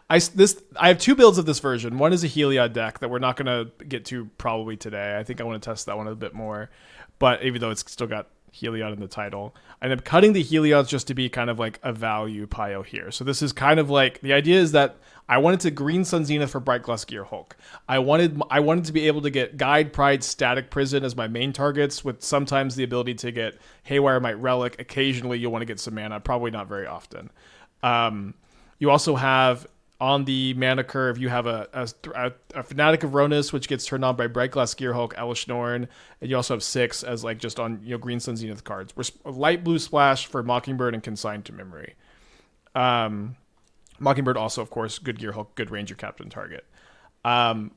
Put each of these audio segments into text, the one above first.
I have two builds of this version. One is a Heliod deck that we're not going to get to probably today. I think I want to test that one a bit more. But even though it's still got Heliod in the title, and I'm cutting the Heliods just to be kind of like a value pile here. So this is kind of like, the idea is that I wanted to green Sun Zenith for Brightglass Gearhulk. I wanted to be able to get Guide, Pride, Static Prison as my main targets, with sometimes the ability to get Haywire Mite Relic. Occasionally you'll want to get some mana, probably not very often. You also have, on the mana curve, you have a Fanatic of Rhonas, which gets turned on by Brightglass Gearhulk, Elesh, Norn, and you also have 6 as like just on Green Sun Zenith cards. We're light blue splash for Mockingbird and Consign to Memory. Mockingbird also, of course, good Gearhulk, good Ranger-Captain target. Trying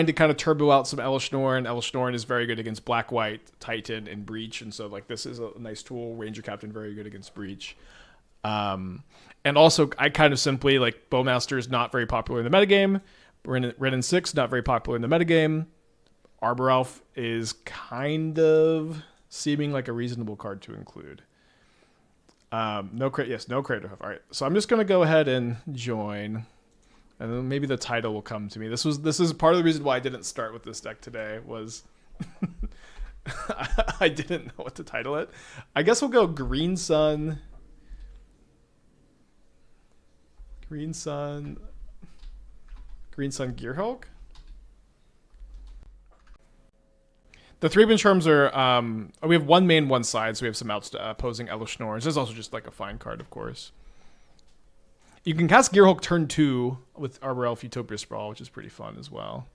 to kind of turbo out some Elesh Norn. Elesh Norn is very good against Black, White, Titan, and Breach, and so like this is a nice tool. Ranger-Captain very good against Breach. And also, I kind of simply, like, Bowmaster is not very popular in the metagame. Renin 6, not very popular in the metagame. Arbor Elf is kind of seeming like a reasonable card to include. No Crater Hoof. All right, so I'm just going to go ahead and join. And then maybe the title will come to me. This is part of the reason why I didn't start with this deck today, was I didn't know what to title it. I guess we'll go Green Sun... Green Sun Gearhulk. The Thraben Charms are, we have one main, one side, so we have some opposing Elesh Norns. This is also just like a fine card, of course. You can cast Gearhulk turn 2 with Arbor Elf Utopia Sprawl, which is pretty fun as well.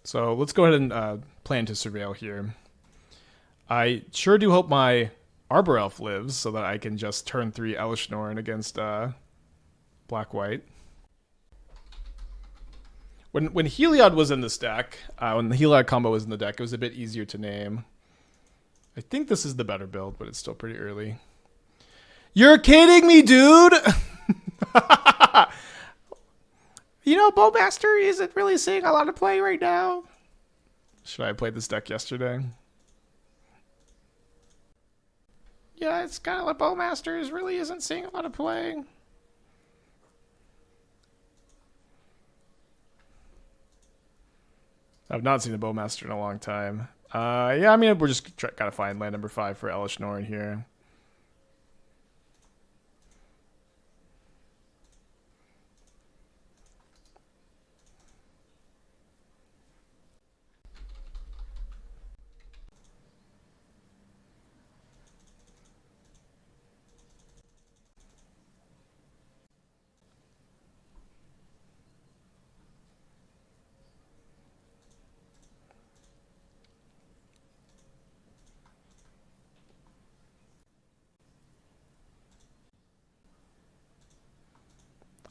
So let's go ahead and plan to surveil here. I sure do hope my Arbor Elf lives so that I can just turn 3 Elesh Norn against Black White. When Heliod was in this deck, when the Heliod combo was in the deck, it was a bit easier to name. I think this is the better build, but it's still pretty early. You're kidding me, dude! You know, Bowmaster isn't really seeing a lot of play right now. Should I have played this deck yesterday? Yeah, it's kind of like Bowmaster really isn't seeing a lot of play. I've not seen a Bowmaster in a long time. Yeah, I mean, we're just gotta find land number 5 for Elesh Norn here.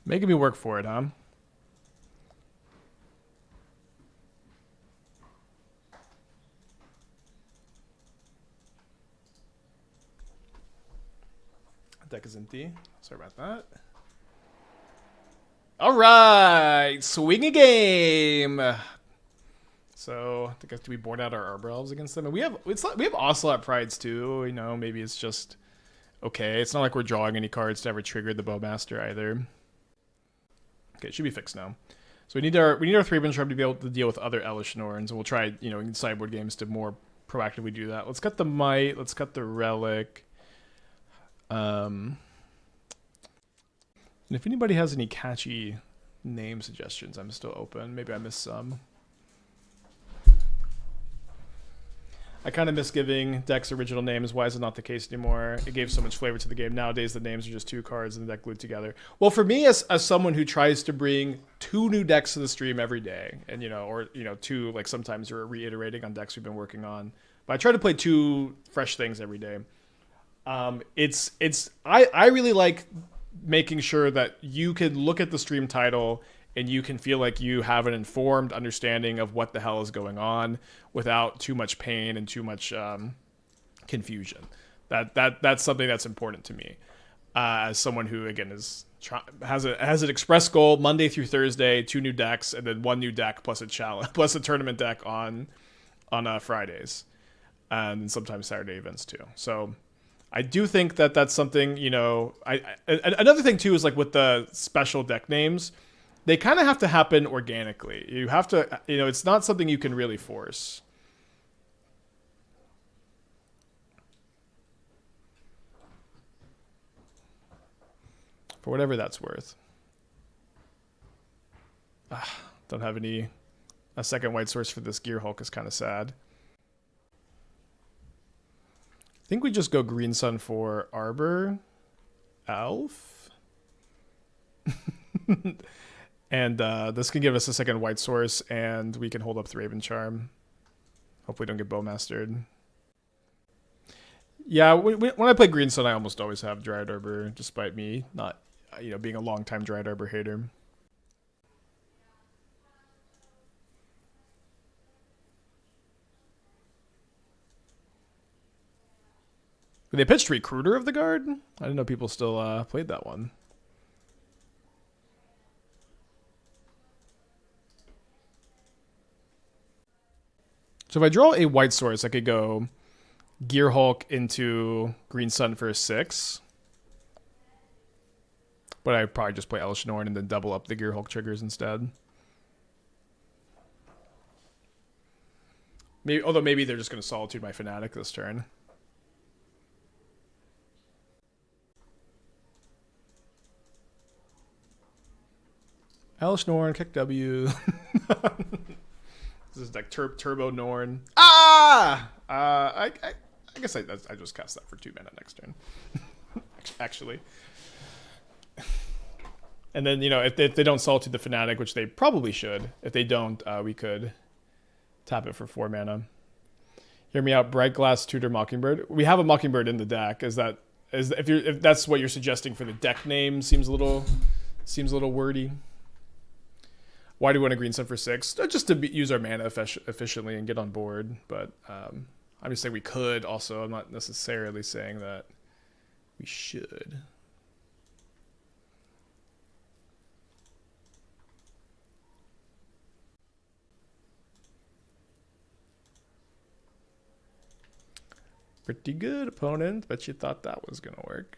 Making me work for it, huh? Deck is empty. Sorry about that. All right, swing a game. So I think I have to be born out our Arbor Elves against them, and we have Ocelot Prides too. You know, maybe it's just okay. It's not like we're drawing any cards to ever trigger the Bowmaster either. Okay, it should be fixed now. So we need our Thraben Charm to be able to deal with other Elesh Norns, and we'll try, you know, in sideboard games to more proactively do that. Let's cut the Mite. Let's cut the Relic. And if anybody has any catchy name suggestions, I'm still open. Maybe I missed some. I kind of miss giving decks original names. Why is it not the case anymore? It gave so much flavor to the game. Nowadays, the names are just 2 cards and the deck glued together. Well, for me, as someone who tries to bring 2 new decks to the stream every day, and or 2, like sometimes we're reiterating on decks we've been working on, but I try to play 2 fresh things every day. I really like making sure that you can look at the stream title and you can feel like you have an informed understanding of what the hell is going on without too much pain and too much confusion. That's something that's important to me. as someone who again has an express goal Monday through Thursday, 2 new decks, and then 1 new deck plus a challenge plus a tournament deck on Fridays, and sometimes Saturday events too. So I do think that that's something, you know. Another thing too is like with the special deck names, they kind of have to happen organically. You have to, you know, it's not something you can really force. For whatever that's worth. Don't have a second white source for this Gearhulk is kind of sad. I think we just go green sun for Arbor Elf. And this can give us a second white source, and we can hold up Thraben Charm. Hopefully don't get Bowmastered. Yeah, when I play green sun, I almost always have Dryad Arbor, despite me not, you know, being a long-time Dryad Arbor hater. They pitched Recruiter of the Guard? I didn't know people still played that one. So if I draw a white source, I could go Gearhulk into Green Sun for a 6. But I'd probably just play Elesh Norn and then double up the Gearhulk triggers instead. Although maybe they're just going to Solitude my Fanatic this turn. Elesh Norn, kick W. This is like Turbo Norn. I guess I just cast that for 2 mana next turn. Actually. And then, you know, if they don't Solitude the Fanatic, which they probably should, if they don't, we could tap it for 4 mana. Hear me out, Brightglass Tutor Mockingbird. We have a Mockingbird in the deck. If that's what you're suggesting for the deck name, seems a little wordy. Why do we want a green sun for 6? Just to use our mana efficiently and get on board. But I'm just saying we could also. I'm not necessarily saying that we should. Pretty good, opponent. Bet you thought that was going to work.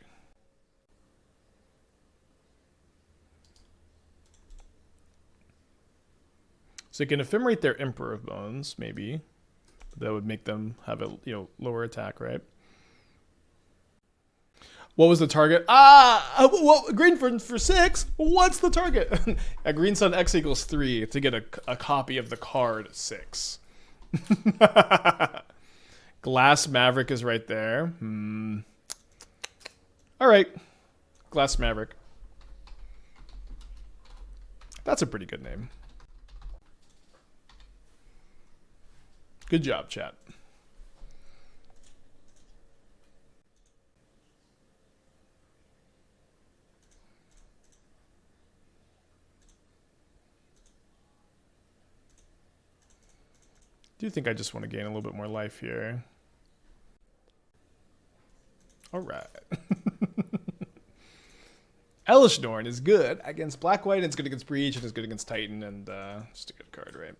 So you can ephemerate their Emperor of Bones, maybe. That would make them have a lower attack, right? What was the target? Well, green for 6. What's the target? At Green Sun X equals 3 to get a copy of the card 6. Glass Maverick is right there. All right, Glass Maverick. That's a pretty good name. Good job, chat. Do you think I just want to gain a little bit more life here? All right. Elesh Norn is good against Black-White, and it's good against Breach, and it's good against Titan, and just a good card, right?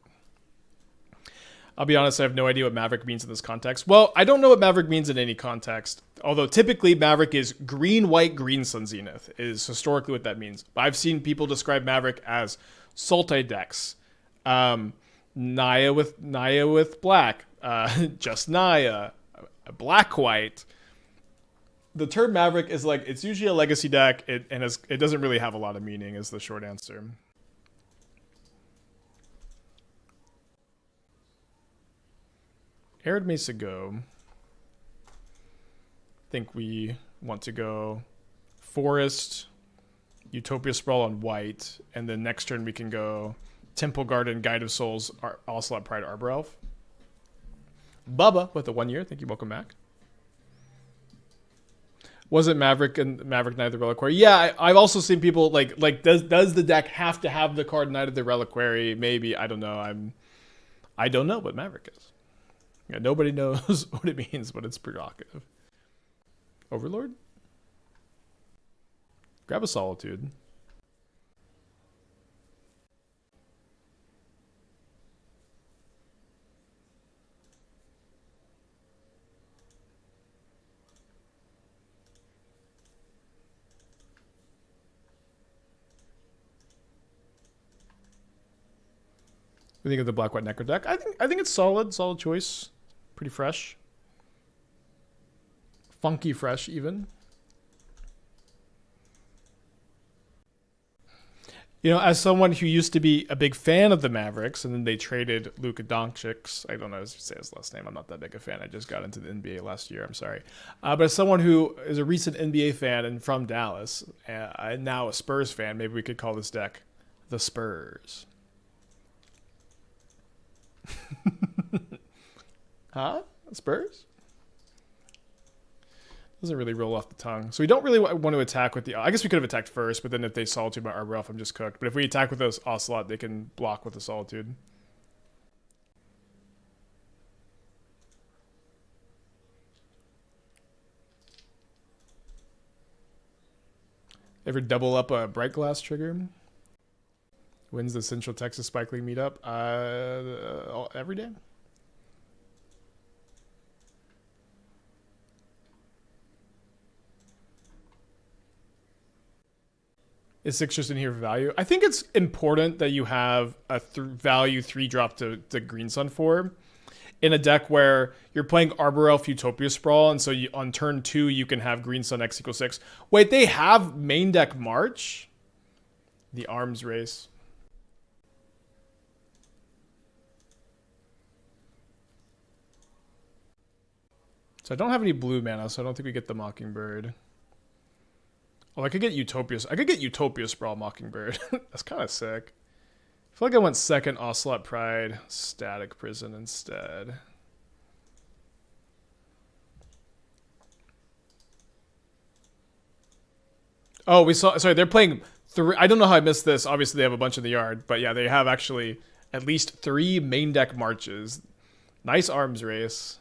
I'll be honest, I have no idea what Maverick means in this context. Well, I don't know what Maverick means in any context. Although typically Maverick is green, white, green Sun Zenith is historically what that means. I've seen people describe Maverick as Sultai decks. Naya with black. Just Naya. Black-White. The term Maverick is like, it's usually a legacy deck, it doesn't really have a lot of meaning is the short answer. Arid Mesa go. I think we want to go Forest, Utopia Sprawl on white, and then next turn we can go Temple Garden, Guide of Souls, Ocelot Pride, Arbor Elf. Bubba with the 1 year. Thank you. Welcome back. Was it Maverick and Maverick Knight of the Reliquary? Yeah, I've also seen people like does the deck have to have the card Knight of the Reliquary? Maybe. I don't know. I don't know what Maverick is. Yeah, nobody knows what it means, but it's provocative. Overlord? Grab a Solitude. We think of the Black White Necro deck. I think it's solid choice. Pretty fresh. Funky fresh even. You know, as someone who used to be a big fan of the Mavericks, and then they traded Luka Doncic. I don't know how to say his last name. I'm not that big a fan. I just got into the NBA last year. I'm sorry. But as someone who is a recent NBA fan and from Dallas, and now a Spurs fan, maybe we could call this deck the Spurs. Huh? Spurs? Doesn't really roll off the tongue. So we don't really want to attack with the... I guess we could have attacked first, but then if they Solitude my Arbor Elf, I'm just cooked. But if we attack with those Ocelot, they can block with the Solitude. Ever double up a Brightglass trigger? When's the Central Texas Spike League meetup? Every day. Is 6 just in here for value? I think it's important that you have a value 3-drop to Green Sun for in a deck where you're playing Arbor Elf Utopia Sprawl, and so on turn 2 you can have Green Sun X = 6. Wait, they have main deck March? The Arms Race. So I don't have any blue mana, so I don't think we get the Mockingbird. Oh, I could get Utopia Sprawl Mockingbird. That's kind of sick. I feel like I went second Ocelot Pride, Static Prison instead. Oh, we saw... Sorry, they're playing... I don't know how I missed this. Obviously, they have a bunch in the yard. But yeah, they have actually at least 3 main deck marches. Nice Arms Race.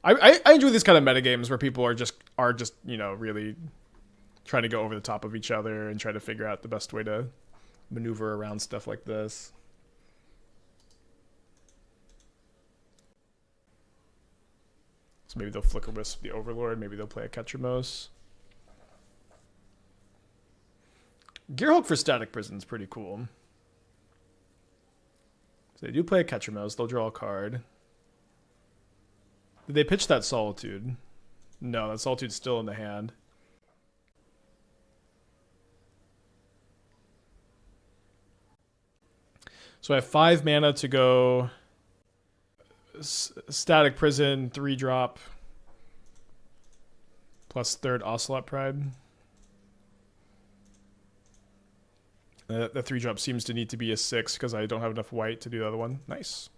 I enjoy these kind of metagames where people are just you know, really... trying to go over the top of each other and try to figure out the best way to maneuver around stuff like this. So maybe they'll Flicker Wisp the Overlord. Maybe they'll play a Ketramos. Gearhulk for Static Prison is pretty cool. So they do play a Ketramos. They'll draw a card. Did they pitch that Solitude? No, that Solitude's still in the hand. So I have 5 mana to go Static Prison, 3-drop, plus 3rd Ocelot Pride. The 3-drop seems to need to be a 6 because I don't have enough white to do the other one. Nice.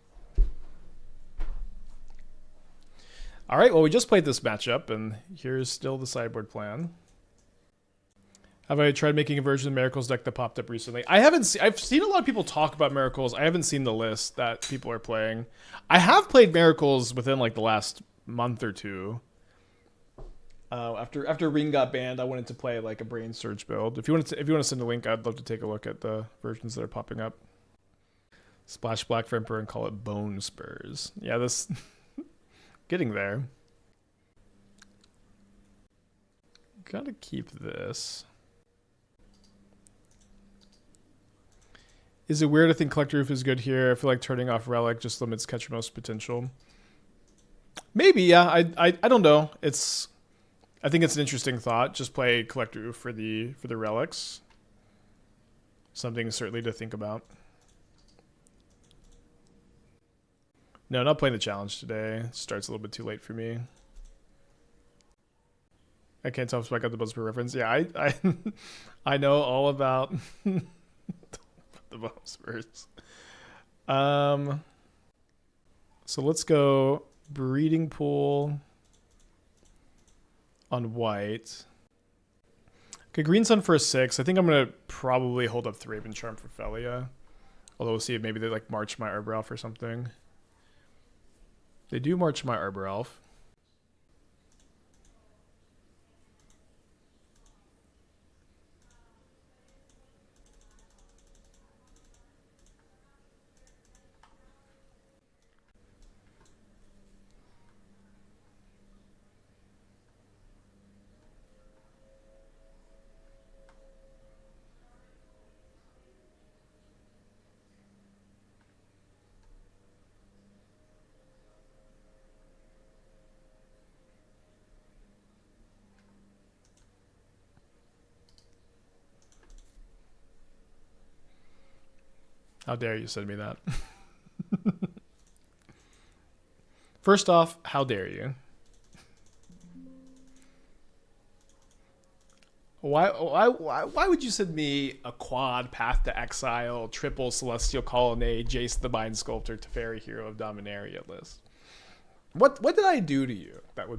All right, well, we just played this matchup, and here's still the sideboard plan. Have I tried making a version of Miracles deck that popped up recently? I haven't seen... I've seen a lot of people talk about Miracles. I haven't seen the list that people are playing. I have played Miracles within, like, the last month or two. After Ring got banned, I wanted to play, like, a Brain Surge build. If you want to send a link, I'd love to take a look at the versions that are popping up. Splash Black for Emperor and call it Bone Spurs. Yeah, this... getting there. Gotta keep this. Is it weird to think Collector Ouphe is good here? I feel like turning off Relic just limits Ketramos' potential. Maybe, yeah. I don't know. I think it's an interesting thought. Just play Collector Ouphe for the relics. Something certainly to think about. No, not playing the challenge today. Starts a little bit too late for me. I can't tell if I got the Buzzsprout reference. Yeah, I know all about the Buzzsprout. So let's go Breeding Pool on white. Okay, Green Sun for a 6. I think I'm gonna probably hold up Thraben Charm for Felia. Although we'll see if maybe they like march my Arbor Elf or something. They do march my Arbor Elf. How dare you send me that? First off, how dare you? Why would you send me a quad Path to Exile, triple Celestial Colonnade, Jace the Mind Sculptor, Teferi Hero of Dominaria list? What did I do to you that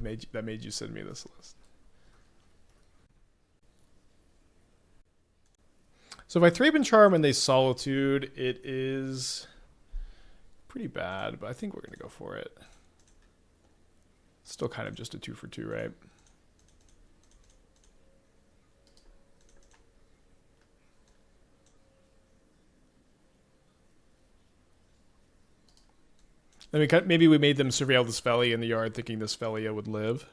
made you send me this list? So if I Thraben Charm and they Solitude, it is pretty bad, but I think we're gonna go for it. Still kind of just a 2 for 2, right? I mean, maybe we made them surveil this Felia in the yard thinking this Felia would live.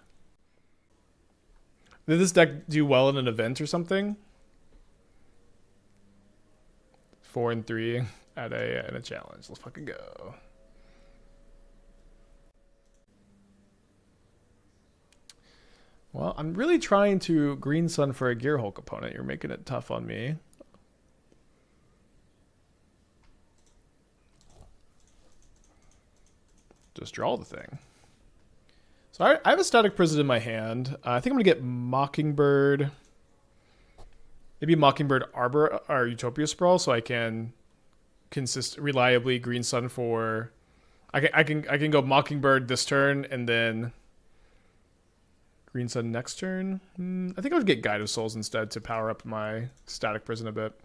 Did this deck do well in an event or something? 4 and 3 at a challenge. Let's fucking go. Well, I'm really trying to green sun for a Gearhulk opponent. You're making it tough on me. Just draw the thing. So I have a Static Prison in my hand. I think I'm going to get Mockingbird. Maybe Mockingbird Arbor or Utopia Sprawl so I can reliably green sun for... I can go Mockingbird this turn and then green sun next turn. I think I would get Guide of Souls instead to power up my Static Prison a bit.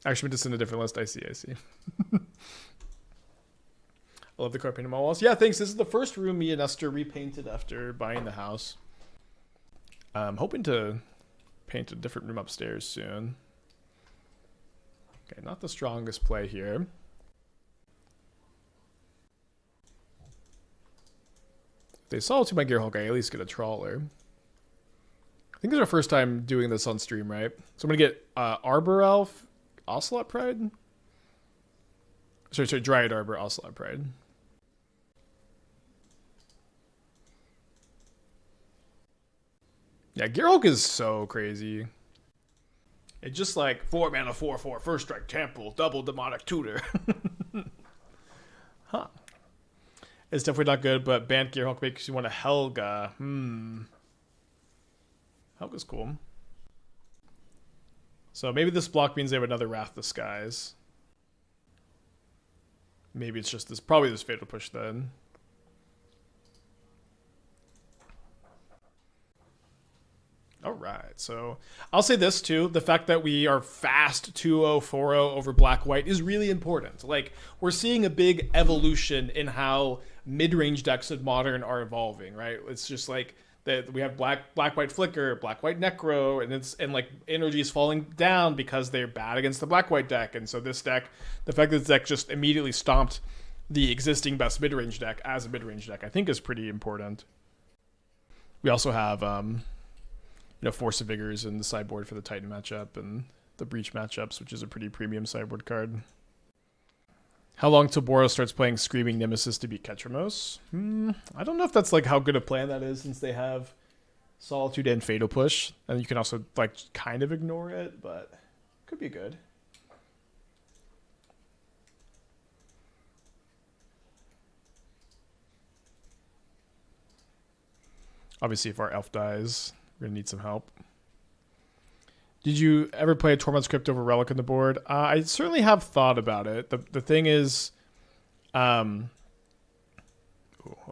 Actually, I'm just in a different list. I see. I love the card paint on my walls. Yeah, thanks. This is the first room me and Esther repainted after buying the house. I'm hoping to paint a different room upstairs soon. Okay, not the strongest play here. If they solve to my Gearhulk, I at least get a Trawler. I think it's our first time doing this on stream, right? So I'm going to get Arbor Elf, Ocelot Pride. Sorry, Dryad Arbor, Ocelot Pride. Yeah, Gearhulk is so crazy. It's just like 4 mana, 4/4, first strike Temple, double demonic tutor. Huh. It's definitely not good, but Bant Gearhulk makes you want a Helga. Helga's cool. So maybe this block means they have another Wrath of the Skies. Maybe it's just this, probably this Fatal Push then. All right, so I'll say this too. The fact that we are fast 2-0, 4-0 over black-white is really important. Like, we're seeing a big evolution in how mid-range decks in Modern are evolving, right? It's just like that we have black-white Flicker, black-white Necro, and like energy is falling down because they're bad against the black-white deck. And so this deck, the fact that this deck just immediately stomped the existing best mid-range deck as a mid-range deck, I think is pretty important. We also have... Force of Vigors in the sideboard for the Titan matchup and the Breach matchups, which is a pretty premium sideboard card. How long till Boros starts playing Screaming Nemesis to beat Ketramos? I don't know if that's like how good a plan that is since they have Solitude and Fatal Push. And you can also like kind of ignore it, but could be good. Obviously, if our elf dies... we're going to need some help. Did you ever play a Tormod's Crypt over Relic on the board? I certainly have thought about it. The thing is... hold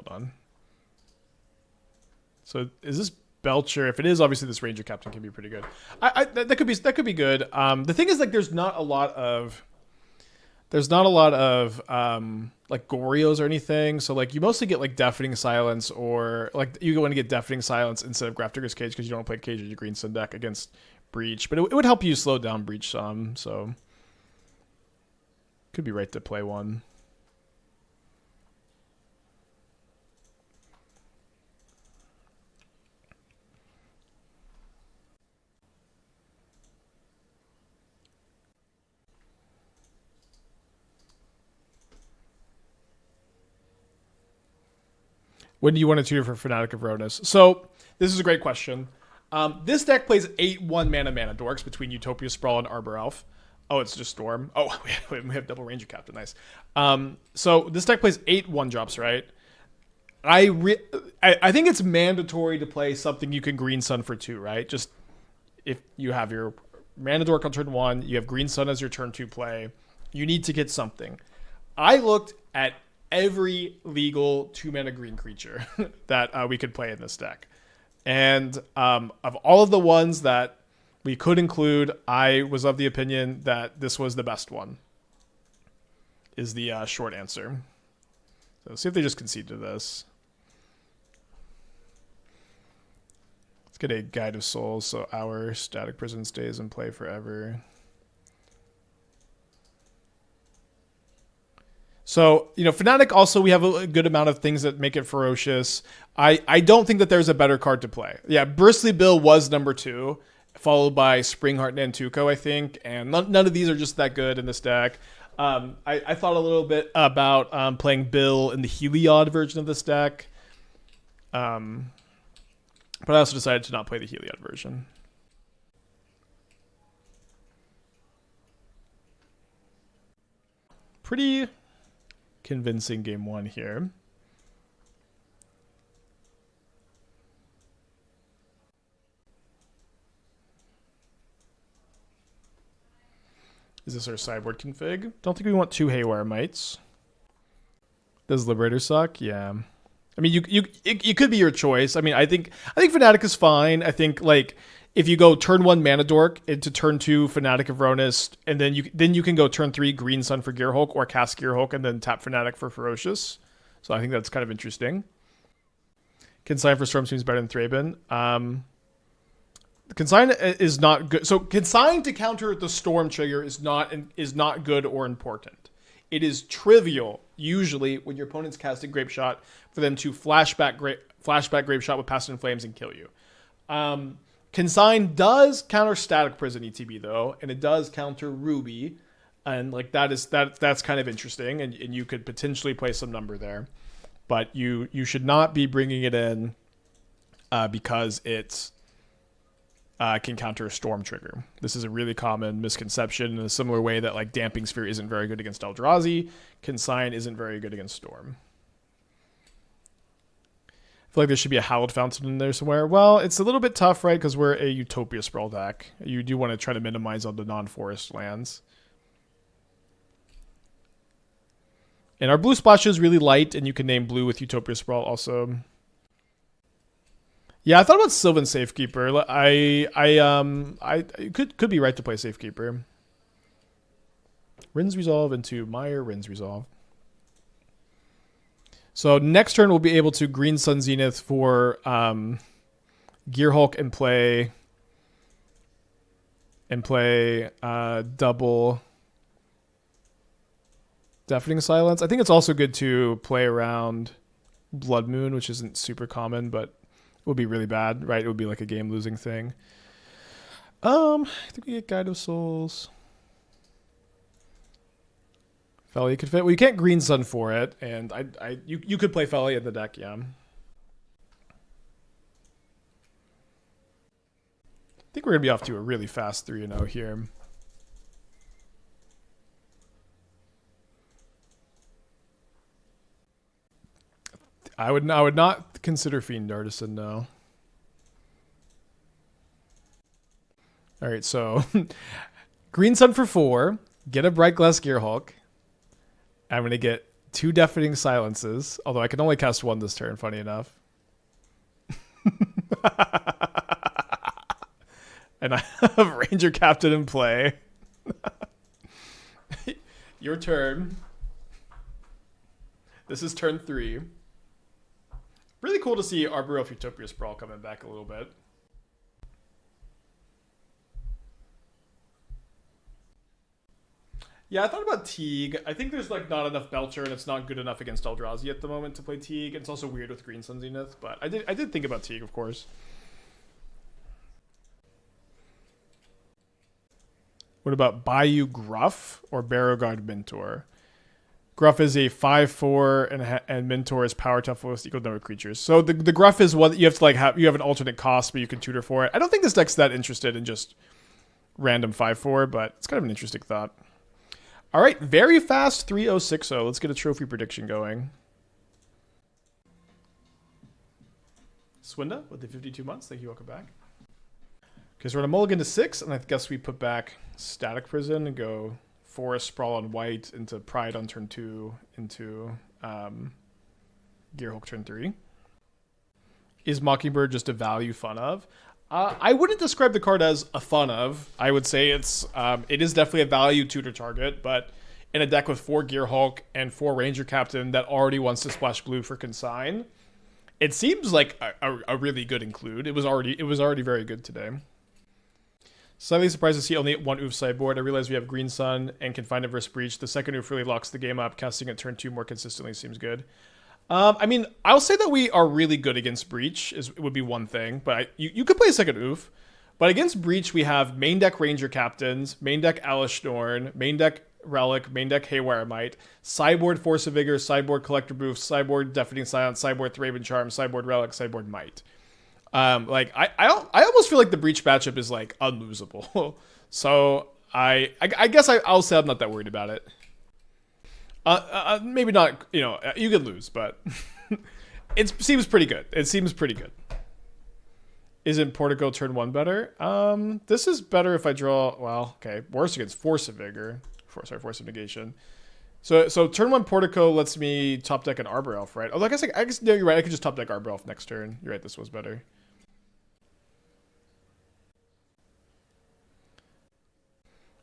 on. So is this Belcher? If it is, obviously this Ranger Captain can be pretty good. That could be good. The thing is, like, there's not a lot of like Gorios or anything. So like you mostly get like Deafening Silence, or like you want to get Deafening Silence instead of Grafdigger's Cage because you don't play Cage in your green sun deck against Breach. But it would help you slow down Breach some. So could be right to play one. When do you want to tutor for Fanatic of Rhonas? So this is a great question. This deck plays 8 1-mana dorks between Utopia Sprawl and Arbor Elf. Oh, it's just Storm. Oh, we have double Ranger-Captain. Nice. So this deck plays 8 1-drops, right? I think it's mandatory to play something you can Green Sun for 2, right? Just if you have your Mana Dork on turn 1, you have Green Sun as your turn 2 play, you need to get something. I looked at every legal 2-mana green creature that we could play in this deck. And of all of the ones that we could include, I was of the opinion that this was the best one, is the short answer. So let's see if they just concede to this. Let's get a Guide of Souls, so our Static Prison stays in play forever. So, Fnatic also, we have a good amount of things that make it ferocious. I don't think that there's a better card to play. Yeah, Bristly Bill was number 2, followed by Springheart Nantuko, I think, and none of these are just that good in this deck. I thought a little bit about playing Bill in the Heliod version of this deck. But I also decided to not play the Heliod version. Pretty convincing game 1 here. Is this our sideboard config? Don't think we want 2 Haywire Mites. Does Liberator suck? Yeah. I mean, it could be your choice. I mean, I think Fnatic is fine. I think if you go turn 1 Mana Dork into turn 2 Fanatic of Rhonas, and then you can go turn 3 Green Sun for Gearhulk or cast Gearhulk and then tap Fnatic for Ferocious. So I think that's kind of interesting. Consign for Storm seems better than Thraben. Consign is not good. So Consign to counter the Storm trigger is not good or important. It is trivial, usually, when your opponent's casting Grape Shot, for them to flashback Grape Shot with Passion Flames and kill you. Consign does counter Static Prison ETB, though, and it does counter Ruby, and that's kind of interesting, and you could potentially play some number there. But you should not be bringing it in because it's can counter a Storm trigger. This is a really common misconception in a similar way that Damping Sphere isn't very good against Eldrazi. Consign isn't very good against Storm. I feel like there should be a Hallowed Fountain in there somewhere. Well, it's a little bit tough, right? Because we're a Utopia Sprawl deck. You do want to try to minimize all the non-forest lands. And our blue splash is really light, and you can name blue with Utopia Sprawl also. Yeah, I thought about Sylvan Safekeeper. I could be right to play Safekeeper. Rin's Resolve into Mire, Rin's Resolve. So next turn we'll be able to Green Sun Zenith for Gearhulk and play double Deafening Silence. I think it's also good to play around Blood Moon, which isn't super common, but would be really bad, right? It would be like a game-losing thing. I think we get Guide of Souls. Felly could fit. Well, you can't Green Sun for it, and you could play Felly in the deck, yeah. I think we're gonna be off to a really fast 3-0 here. I would not consider Fiend Artisan, no. All right, so Green Sun for 4, get a Brightglass Gearhulk. I'm going to get 2 Deafening Silences, although I can only cast 1 this turn, funny enough. And I have Ranger-Captain in play. Your turn. This is turn 3. Really cool to see Arbor Elf Utopia Sprawl coming back a little bit. Yeah, I thought about Teeg. I think there's not enough Belcher, and it's not good enough against Eldrazi at the moment to play Teeg. It's also weird with Green Sun Zenith, but I did think about Teeg, of course. What about Bayou Gruff or Barrowguard Mentor? Gruff is a 5/4 and Mentor is power toughness equal number of creatures. So the Gruff is what you have to you have an alternate cost, but you can tutor for it. I don't think this deck's that interested in just random 5/4, but it's kind of an interesting thought. All right, very fast 3060. Let's get a trophy prediction going. Swinda with the 52 months. Thank you. Welcome back. Okay, so we're going to mulligan to 6, and I guess we put back Static Prison and go Forest Sprawl on white into Pride on turn 2 into Gearhulk turn 3. Is Mockingbird just a value fun of? I wouldn't describe the card as a fun of. I would say it is definitely a value tutor target, but in a deck with 4 Gearhulk and 4 Ranger Captain that already wants to splash blue for Consign, it seems like a really good include. It was already very good today. Slightly surprised to see only 1 Ouphe sideboard. I realize we have Green Sun and can find it versus Breach. The second Ouphe really locks the game up. Casting at turn 2 more consistently seems good. I mean, I'll say that we are really good against Breach. Would be one thing, but you could play a second Ouphe. But against Breach, we have main deck Ranger Captains, main deck Elesh Norn, main deck Relic, main deck Haywire Mite, sideboard Force of Vigor, sideboard Collector Ouphe, sideboard Deafening Silence, sideboard Thraben Charm, sideboard Relic, sideboard Mite. Like I almost feel like the Breach matchup is like unlosable. So I guess I'll say I'm not that worried about it. Maybe not. You know, you could lose, but it seems pretty good. It seems pretty good. Isn't Portico turn 1 better? This is better if I draw. Well, okay, worse against Force of Vigor. Force of Negation. So turn 1 Portico lets me top deck an Arbor Elf, right? Oh, I guess no, you're right. I could just top deck Arbor Elf next turn. You're right. This was better.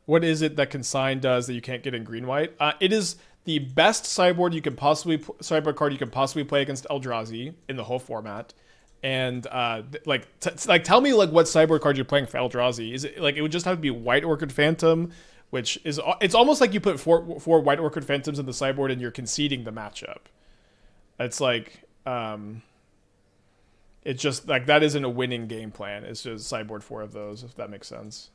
What is it that Consign does that you can't get in green white? It is the best sideboard card you can possibly play against Eldrazi in the whole format. And tell me like what sideboard card you're playing for Eldrazi. Is it like it would just have to be White Orchid Phantom, which is it's almost like you put four White Orchid Phantoms in the sideboard and you're conceding the matchup. It's like it's just like that isn't a winning game plan. It's just sideboard 4 of those, if that makes sense.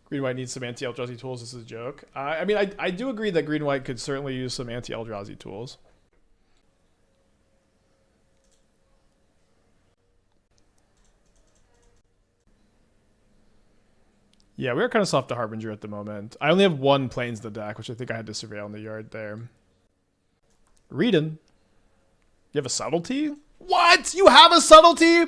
Green-White needs some anti-Eldrazi tools. This is a joke. I mean, I do agree that Green-White could certainly use some anti-Eldrazi tools. Yeah, we are kind of soft to Harbinger at the moment. I only have 1 Plains in the deck, which I think I had to surveil in the yard there. Readin'. You have a Subtlety? What? You have a Subtlety?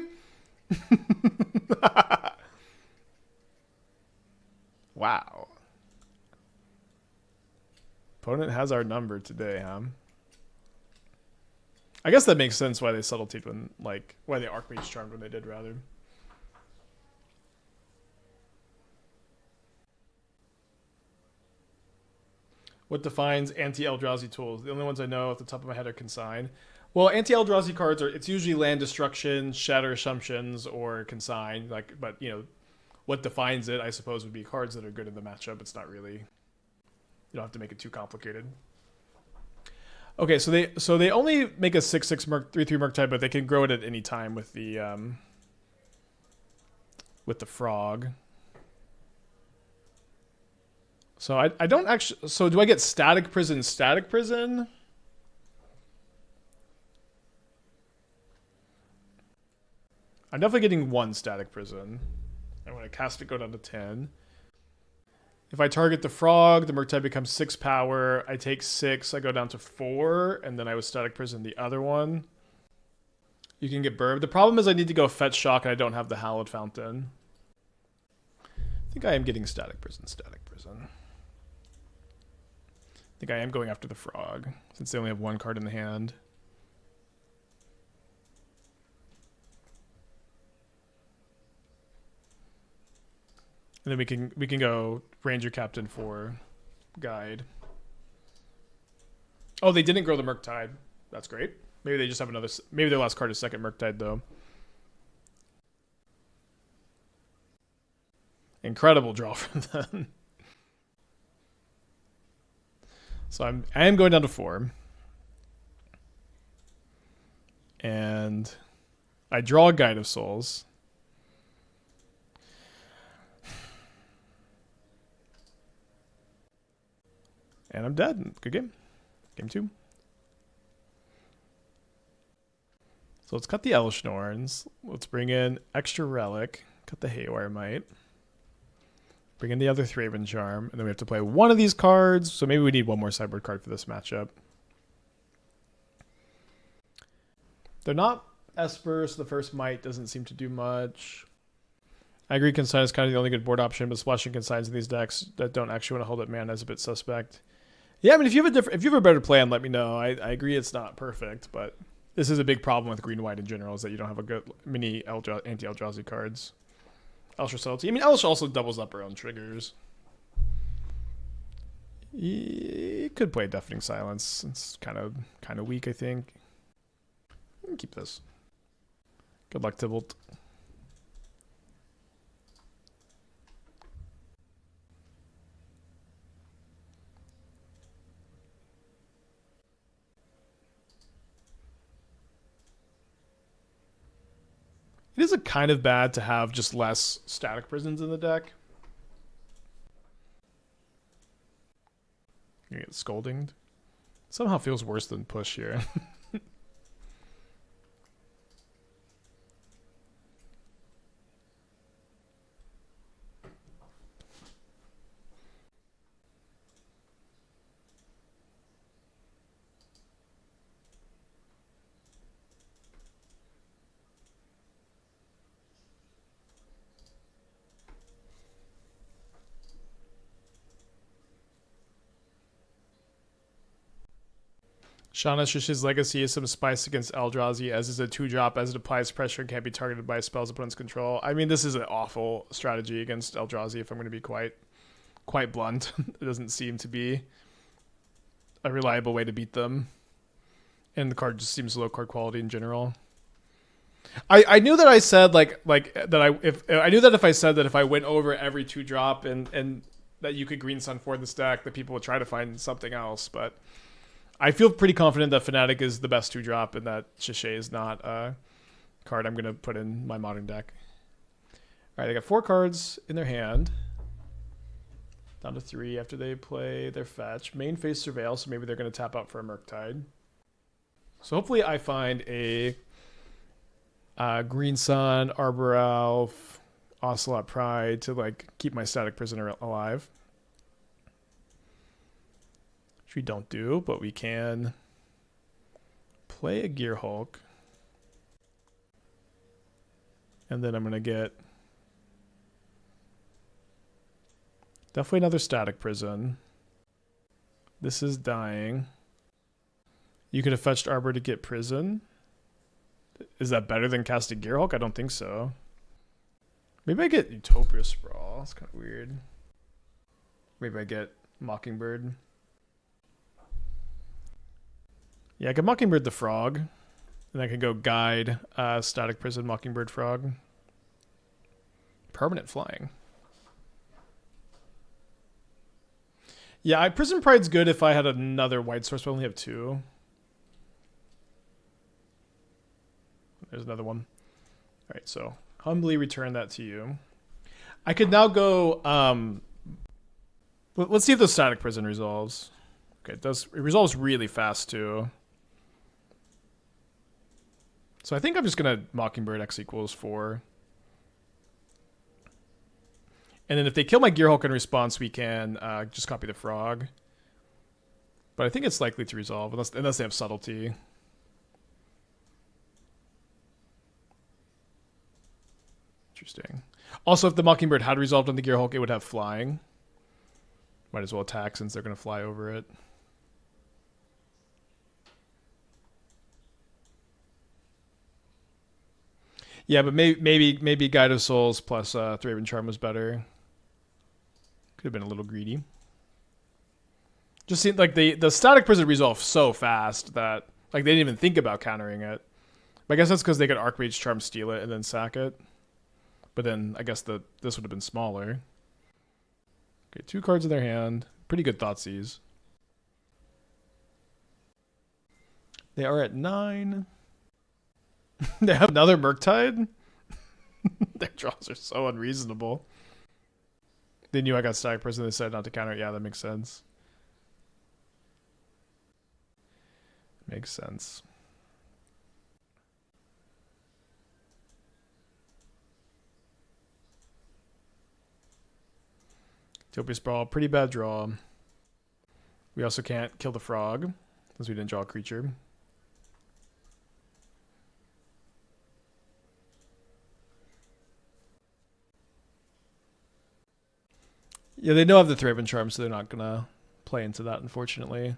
Wow. Opponent has our number today, huh? I guess that makes sense why they Subtletied when, like, why they Archmage Charmed when they did, rather. What defines anti-Eldrazi tools? The only ones I know off the top of my head are Consign. Well, anti-Eldrazi cards it's usually land destruction, shatter assumptions, or Consign. Like, but you know, what defines it, I suppose, would be cards that are good in the matchup. It's not really. You don't have to make it too complicated. Okay, so they only make a 6/6 3/3 Murktide, but they can grow it at any time with the frog. So I don't actually. So do I get Static Prison? Static Prison? I'm definitely getting 1 Static Prison. And when I cast it, go down to 10. If I target the frog, the Murktide becomes 6 power. I take 6, I go down to 4, and then I would Static Prison the other one. You can get Burb. The problem is I need to go Fetch Shock, and I don't have the Hallowed Fountain. I think I am getting Static Prison, Static Prison. I think I am going after the frog, since they only have 1 card in the hand. And then we can go Ranger-Captain for guide. Oh, they didn't grow the Murktide. That's great. Maybe they just have another. Maybe their last card is second Murktide though. Incredible draw from them. So I am going down to 4. And I draw a Guide of Souls. And I'm dead. Good game. Game 2. So let's cut the Elesh Norns. Let's bring in extra Relic. Cut the Haywire Mite. Bring in the other Thraben Charm. And then we have to play one of these cards. So maybe we need one more sideboard card for this matchup. They're not Esper, so the first Mite doesn't seem to do much. I agree Consign is kind of the only good board option, but splashing Consigns in these decks that don't actually want to hold up mana is a bit suspect. Yeah, I mean, if you have a better plan, let me know. I agree it's not perfect, but this is a big problem with green-white in general, is that you don't have a good many anti-Eldrazi cards. Elesh Subtlety. I mean, Elesh also doubles up her own triggers. You could play Deafening Silence. It's kind of weak, I think. Keep this. Good luck, Tybalt. It is a kind of bad to have just less static prisons in the deck. You get scoldinged. Somehow feels worse than push here. Shauna Shish's Legacy is some spice against Eldrazi, as is a 2-drop, as it applies pressure and can't be targeted by spells opponents control. I mean, this is an awful strategy against Eldrazi, if I'm going to be quite blunt. It doesn't seem to be a reliable way to beat them. And the card just seems low card quality in general. I knew that I said I knew that if I said that if I went over every 2-drop and that you could Green Sun for this deck, that people would try to find something else, but I feel pretty confident that Fanatic is the best 2-drop and that Shishay is not a card I'm going to put in my modern deck. All right, they got 4 cards in their hand. Down to 3 after they play their fetch. Main phase Surveil, so maybe they're going to tap out for a Murktide. So hopefully I find a Green Sun, Arbor Elf, Ocelot Pride to keep my Static Prisoner alive. We don't do, but we can play a Gearhulk. And then I'm going to get definitely another Static Prison. This is dying. You could have fetched Arbor to get Prison. Is that better than casting Gearhulk? I don't think so. Maybe I get Utopia Sprawl. That's kind of weird. Maybe I get Mockingbird. Yeah, I can Mockingbird the Frog. And I can go Guide, Static Prison, Mockingbird Frog. Permanent flying. Yeah, Prison Pride's good if I had another white source, but I only have 2. There's another one. All right, so humbly return that to you. I could now go... let's see if the Static Prison resolves. Okay, it resolves really fast, too. So I think I'm just going to Mockingbird X equals 4. And then if they kill my Gearhulk in response, we can just copy the Frog. But I think it's likely to resolve, unless they have Subtlety. Interesting. Also, if the Mockingbird had resolved on the Gearhulk, it would have Flying. Might as well attack since they're going to fly over it. Yeah, but maybe Guide of Souls plus Thraben Charm was better. Could have been a little greedy. Just seemed like the Static Prison resolved so fast that they didn't even think about countering it. But I guess that's because they could Archmage Charm, steal it, and then sack it. But then I guess this would have been smaller. Okay, 2 cards in their hand. Pretty good Thoughtseize. They are at 9. They have another Murktide? Their draws are so unreasonable. They knew I got Static Prison. They decided not to counter it. Yeah, that makes sense. Makes sense. Utopia Sprawl, pretty bad draw. We also can't kill the frog, since we didn't draw a creature. Yeah, they don't have the Thraben Charm, so they're not going to play into that, unfortunately.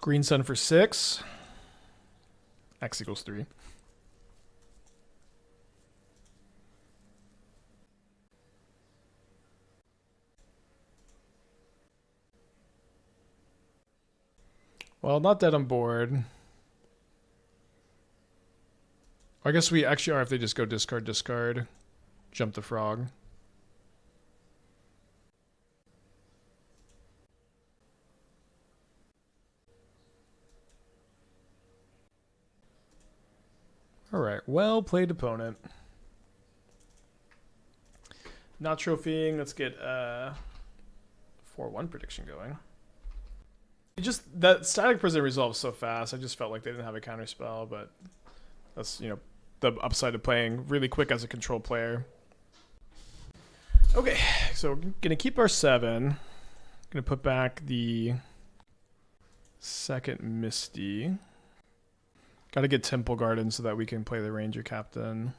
Green Sun for 6. X equals 3. Well, not dead on board. I guess we actually are if they just go discard, discard, jump the frog. All right, well played, opponent. Not trophying. Let's get a 4-1 prediction going. Just that Static Prison resolves so fast. I just felt like they didn't have a counter spell, but that's, you know, the upside of playing really quick as a control player. Okay, so we're gonna keep our 7. Gonna put back the second Misty. Got to get Temple Garden so that we can play the Ranger-Captain.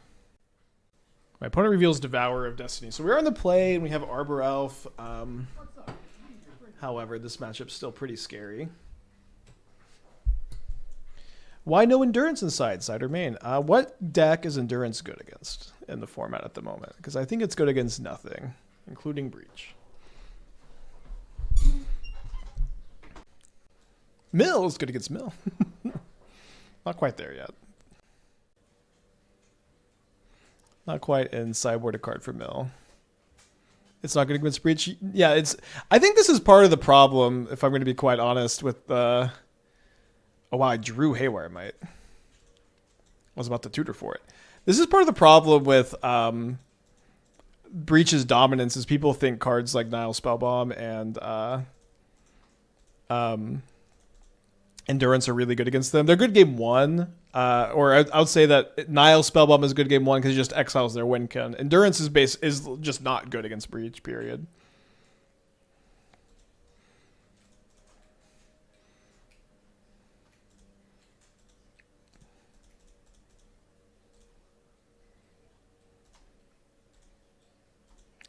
My opponent reveals Devourer of Destiny. So we're on the play, and we have Arbor Elf. However, this matchup's still pretty scary. Why no Endurance inside, side or main? What deck is Endurance good against in the format at the moment? Because I think it's good against nothing, including Breach. Mill is good against Mill. Not quite there yet. Not quite in sideboard a card for Mill. It's not good against Breach. Yeah, it's. I think this is part of the problem, if I'm going to be quite honest, with the. Oh wow, I drew Haywire Mite. I was about to tutor for it. This is part of the problem with Breach's dominance, is people think cards like Nile Spellbomb and Endurance are really good against them. They're good game 1, or I would say that Nile Spellbomb is good game 1 because it just exiles their win con. Endurance is just not good against Breach, period.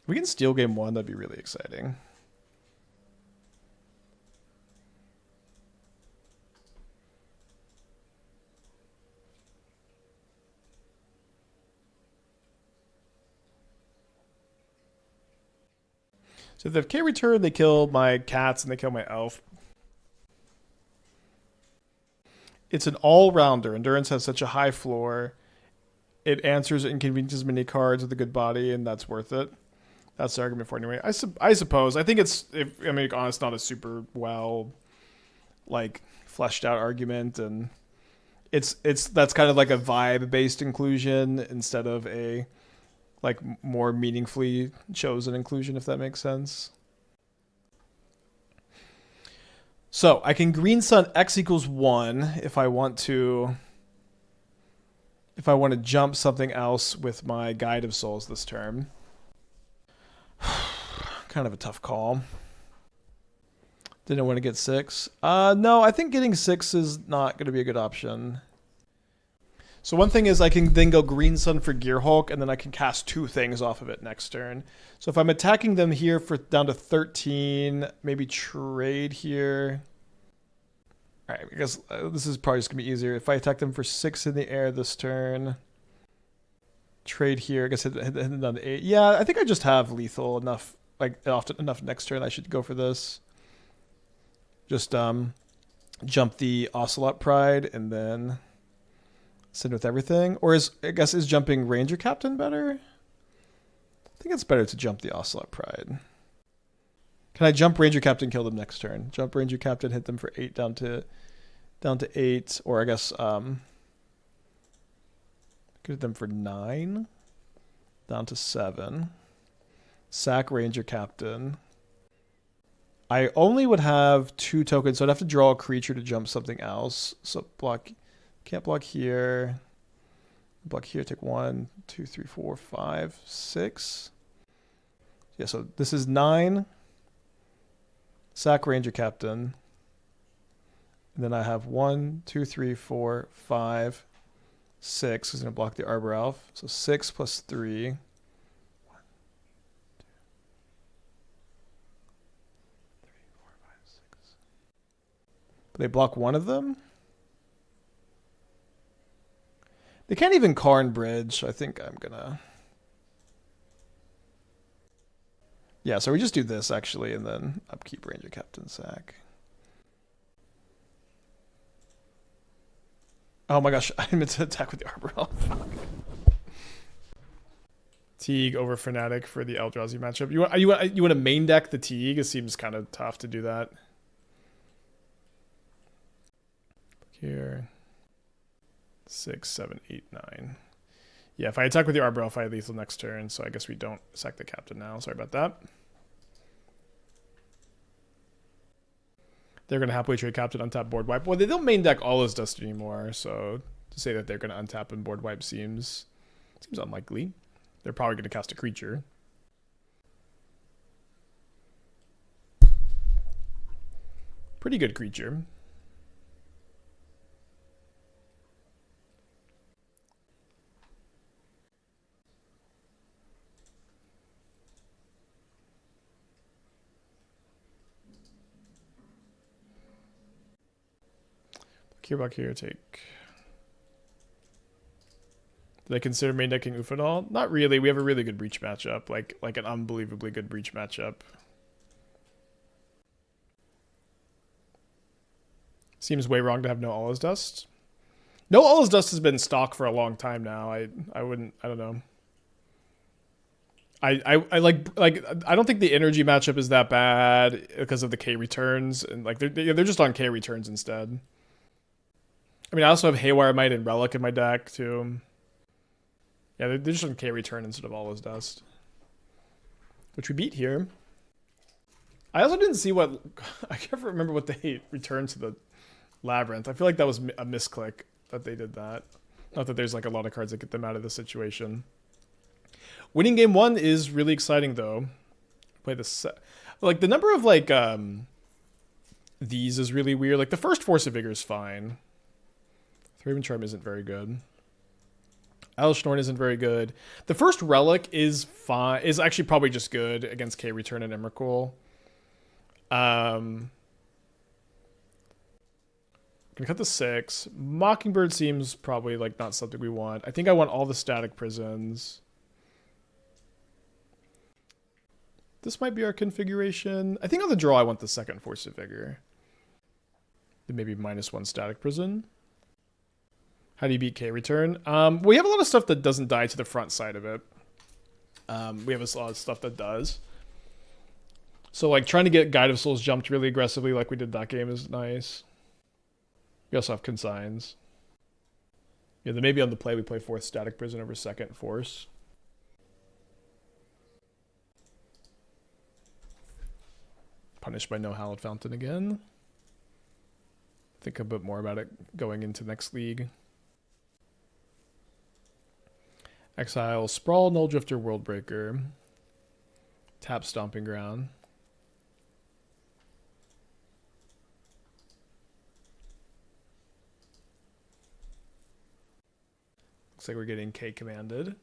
If we can steal game 1, that'd be really exciting. So if they have K return, they kill my cats and they kill my elf. It's an all-rounder. Endurance has such a high floor. It answers inconveniences many cards with a good body, and that's worth it. That's the argument for it anyway. I suppose. I think it's, if I'm being honest, not a super well, like, fleshed out argument, and that's kind of like a vibe-based inclusion instead of a like more meaningfully chosen inclusion, if that makes sense. So I can Green Sun X equals 1 if I want to jump something else with my Guide of Souls this turn. Kind of a tough call. Didn't want to get 6. No, I think getting 6 is not going to be a good option. So one thing is I can then go Green Sun for Gearhulk, and then I can cast 2 things off of it next turn. So if I'm attacking them here for down to 13, maybe trade here. All right, I guess this is probably just going to be easier. If I attack them for 6 in the air this turn, trade here. I guess hit them down to 8. Yeah, I think I just have lethal enough, like often enough next turn. I should go for this. Just jump the Ocelot Pride and then send with everything? Or is jumping Ranger-Captain better? I think it's better to jump the Ocelot Pride. Can I jump Ranger-Captain, kill them next turn? Jump Ranger-Captain, hit them for 8 down to 8, or I guess hit them for 9 down to 7. Sack Ranger-Captain. I only would have 2 tokens, so I'd have to draw a creature to jump something else. So block, can't block here. Block here, take 1, 2, 3, 4, 5, 6. Yeah, so this is 9. Sack Ranger-Captain. And then I have 1, 2, 3, 4, 5, 6. Is going to block the Arbor Elf. So 6 plus 3. 1, 2, 3, 4, 5, 6. But they block one of them? They can't even Karn Bridge, so I think I'm going to... Yeah, so we just do this, actually, and then upkeep Ranger-Captain sack. Oh my gosh, I meant to attack with the Arbor Elf. Teeg over Fanatic for the Eldrazi matchup. You want to main deck the Teeg? It seems kind of tough to do that. Here. 6, 7, 8, 9. Yeah, if I attack with the Arbor Elf, I have lethal next turn, so I guess we don't sack the Captain now. Sorry about that. They're going to happily trade Captain, untap, board wipe. Well, they don't main deck all his dust anymore, so to say that they're going to untap and board wipe seems unlikely. They're probably going to cast a creature. Pretty good creature. Back here, take. Did I consider main decking Ouphe at all? Not really. We have a really good breach matchup, like an unbelievably good breach matchup. Seems way wrong to have no All Is Dust. No All Is Dust has been stock for a long time now. I don't know. I like I don't think the energy matchup is that bad because of the K returns, and like they're just on K returns instead. I mean, I also have Haywire Mite and Relic in my deck, too. Yeah, they're just on K return instead of All Is Dust. Which we beat here. I also didn't see what... I can't remember what they returned to the Labyrinth. I feel like that was a misclick that they did that. Not that there's like a lot of cards that get them out of this situation. Winning game 1 is really exciting, though. Play the set... Like, the number of, like, these is really weird. Like, the first Force of Vigor is fine. Thraben Charm isn't very good. Elesh Norn isn't very good. The first Relic is fine. Is actually probably just good against K Return and Emrakul. Gonna cut the 6. Mockingbird seems probably like not something we want. I think I want all the Static Prisons. This might be our configuration. I think on the draw I want the second Force of Vigor. Then maybe -1 Static Prison. How do you beat K return? We have a lot of stuff that doesn't die to the front side of it. We have a lot of stuff that does. So like trying to get Guide of Souls jumped really aggressively like we did that game is nice. We also have Consigns. Yeah, then maybe on the play we play 4th Static Prison over 2nd Force. Punished by no Hallowed Fountain again. Think a bit more about it going into next league. Exile, Sprawl, Null Drifter, Worldbreaker. Tap Stomping Ground. Looks like we're getting K commanded.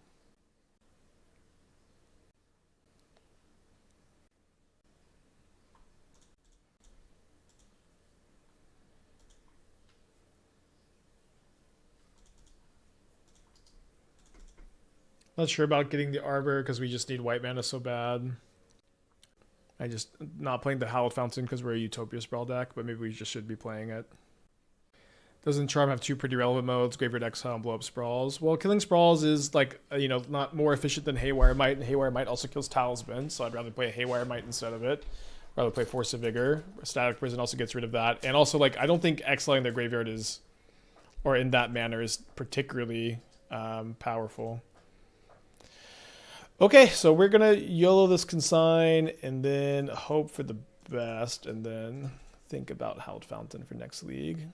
Not sure about getting the Arbor because we just need white mana so bad. I just not playing the Hallowed Fountain because we're a Utopia Sprawl deck, but maybe we just should be playing it. Doesn't Charm have two pretty relevant modes, Graveyard Exile and Blow Up Sprawls? Well, killing Sprawls is like, you know, not more efficient than Haywire Mite, and Haywire Mite also kills Talisman, so I'd rather play a Haywire Mite instead of it. Rather play Force of Vigor. Static Prison also gets rid of that. And also, like, I don't think exiling their graveyard is, or in that manner, is particularly powerful. Okay, so we're going to YOLO this Consign, and then hope for the best, and then think about Hallowed Fountain for next league.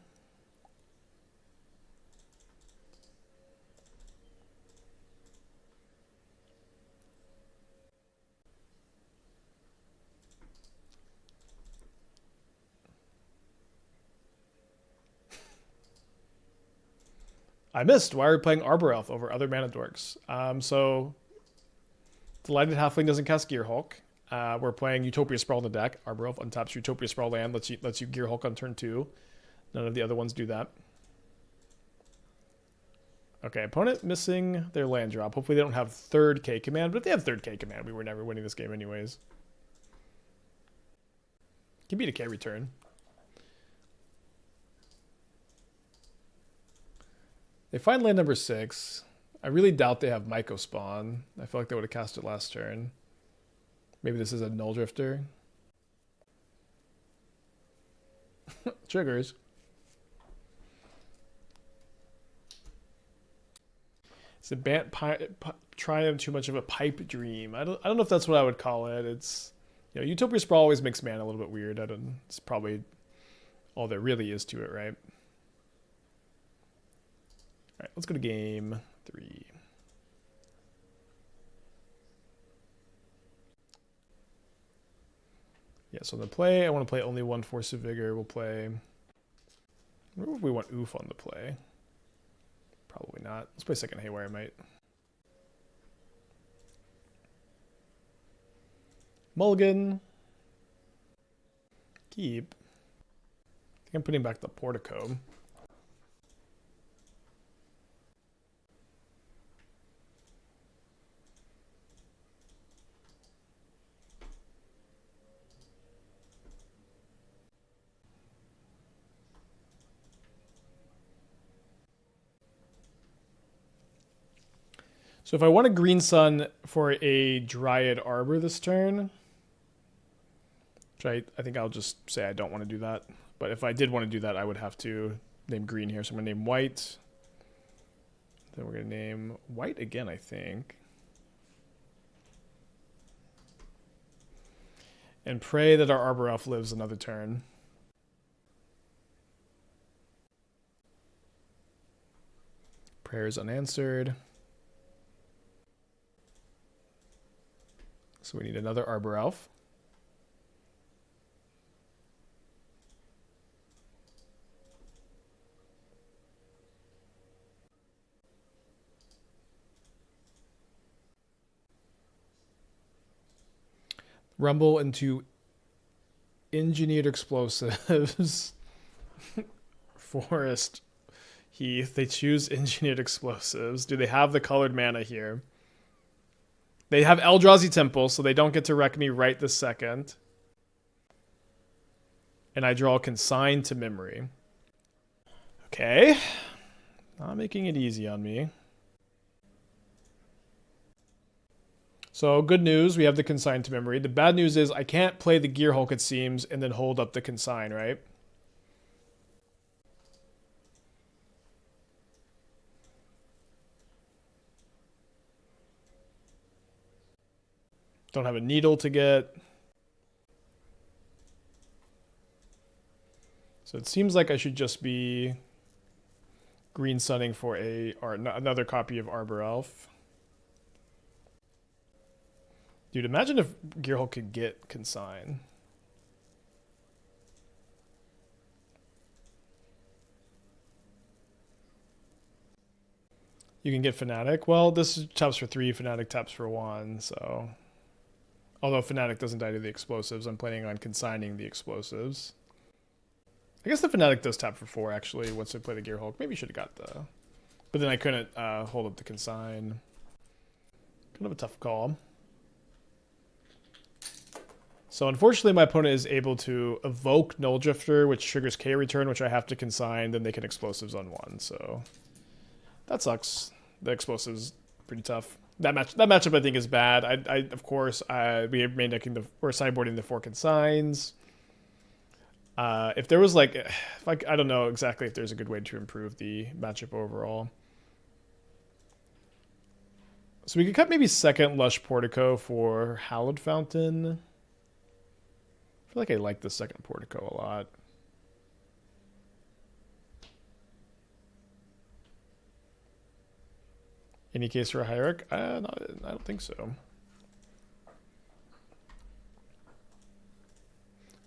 I missed. Why are we playing Arbor Elf over other mana dorks? So, Delighted Halfling doesn't cast Gearhulk. We're playing Utopia Sprawl in the deck. Arbor Elf untaps Utopia Sprawl land, lets you Gearhulk on turn 2. None of the other ones do that. Okay, opponent missing their land drop. Hopefully they don't have third K command, but if they have third K command, we were never winning this game anyways. Can beat a K return. They find land number 6. I really doubt they have Myco spawn. I feel like they would have cast it last turn. Maybe this is a Null Drifter. Triggers. Is the Bant Triumph too much of a pipe dream? I don't know if that's what I would call it. It's, you know, Utopia Sprawl always makes mana a little bit weird. It's probably all there really is to it, right? All right, let's go to game 3. Yeah, so in the play, I want to play only one Force of Vigor. We'll play... Where would we want Ouphe on the play? Probably not. Let's play second Haywire Mite. Mulligan. Keep. I think I'm putting back the Portico. So if I want a green sun for a Dryad Arbor this turn, which I think I'll just say I don't want to do that. But if I did want to do that, I would have to name green here. So I'm going to name white. Then we're going to name white again, I think. And pray that our Arbor Elf lives another turn. Prayers unanswered. So we need another Arbor Elf. Rumble into Engineered Explosives. Forest Heath. They choose Engineered Explosives. Do they have the colored mana here? They have Eldrazi Temple, so they don't get to wreck me right this second. And I draw Consign to Memory. Okay. Not making it easy on me. So good news, we have the Consign to Memory. The bad news is I can't play the Gearhulk, it seems, and then hold up the Consign, right? Don't have a needle to get. So it seems like I should just be green sunning for another copy of Arbor Elf. Dude, imagine if Gearhulk could get Consign. You can get Fanatic. Well, this taps for 3, Fanatic taps for 1, so... Although Fanatic doesn't die to the explosives, I'm planning on consigning the explosives. I guess the Fanatic does tap for 4, actually, once I play the Gearhulk. Maybe should have got the... But then I couldn't hold up the Consign. Kind of a tough call. So unfortunately, my opponent is able to evoke Null Drifter, which triggers K return, which I have to consign. Then they can explosives on 1. So that sucks. The explosives pretty tough. That matchup I think is bad. Of course we are main decking or sideboarding the 4 consigns. If there was like I don't know exactly if there's a good way to improve the matchup overall. So we could cut maybe second Lush Portico for Hallowed Fountain. I feel like I like the second Portico a lot. Any case for a hierarch? I don't think so.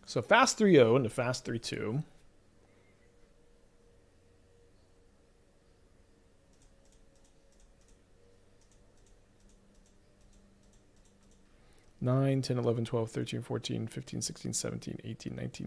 So fast 3-0 into fast 3-2. Nine, 10, 11, 12, 13, 14, 15, 16, 17, 18, 19.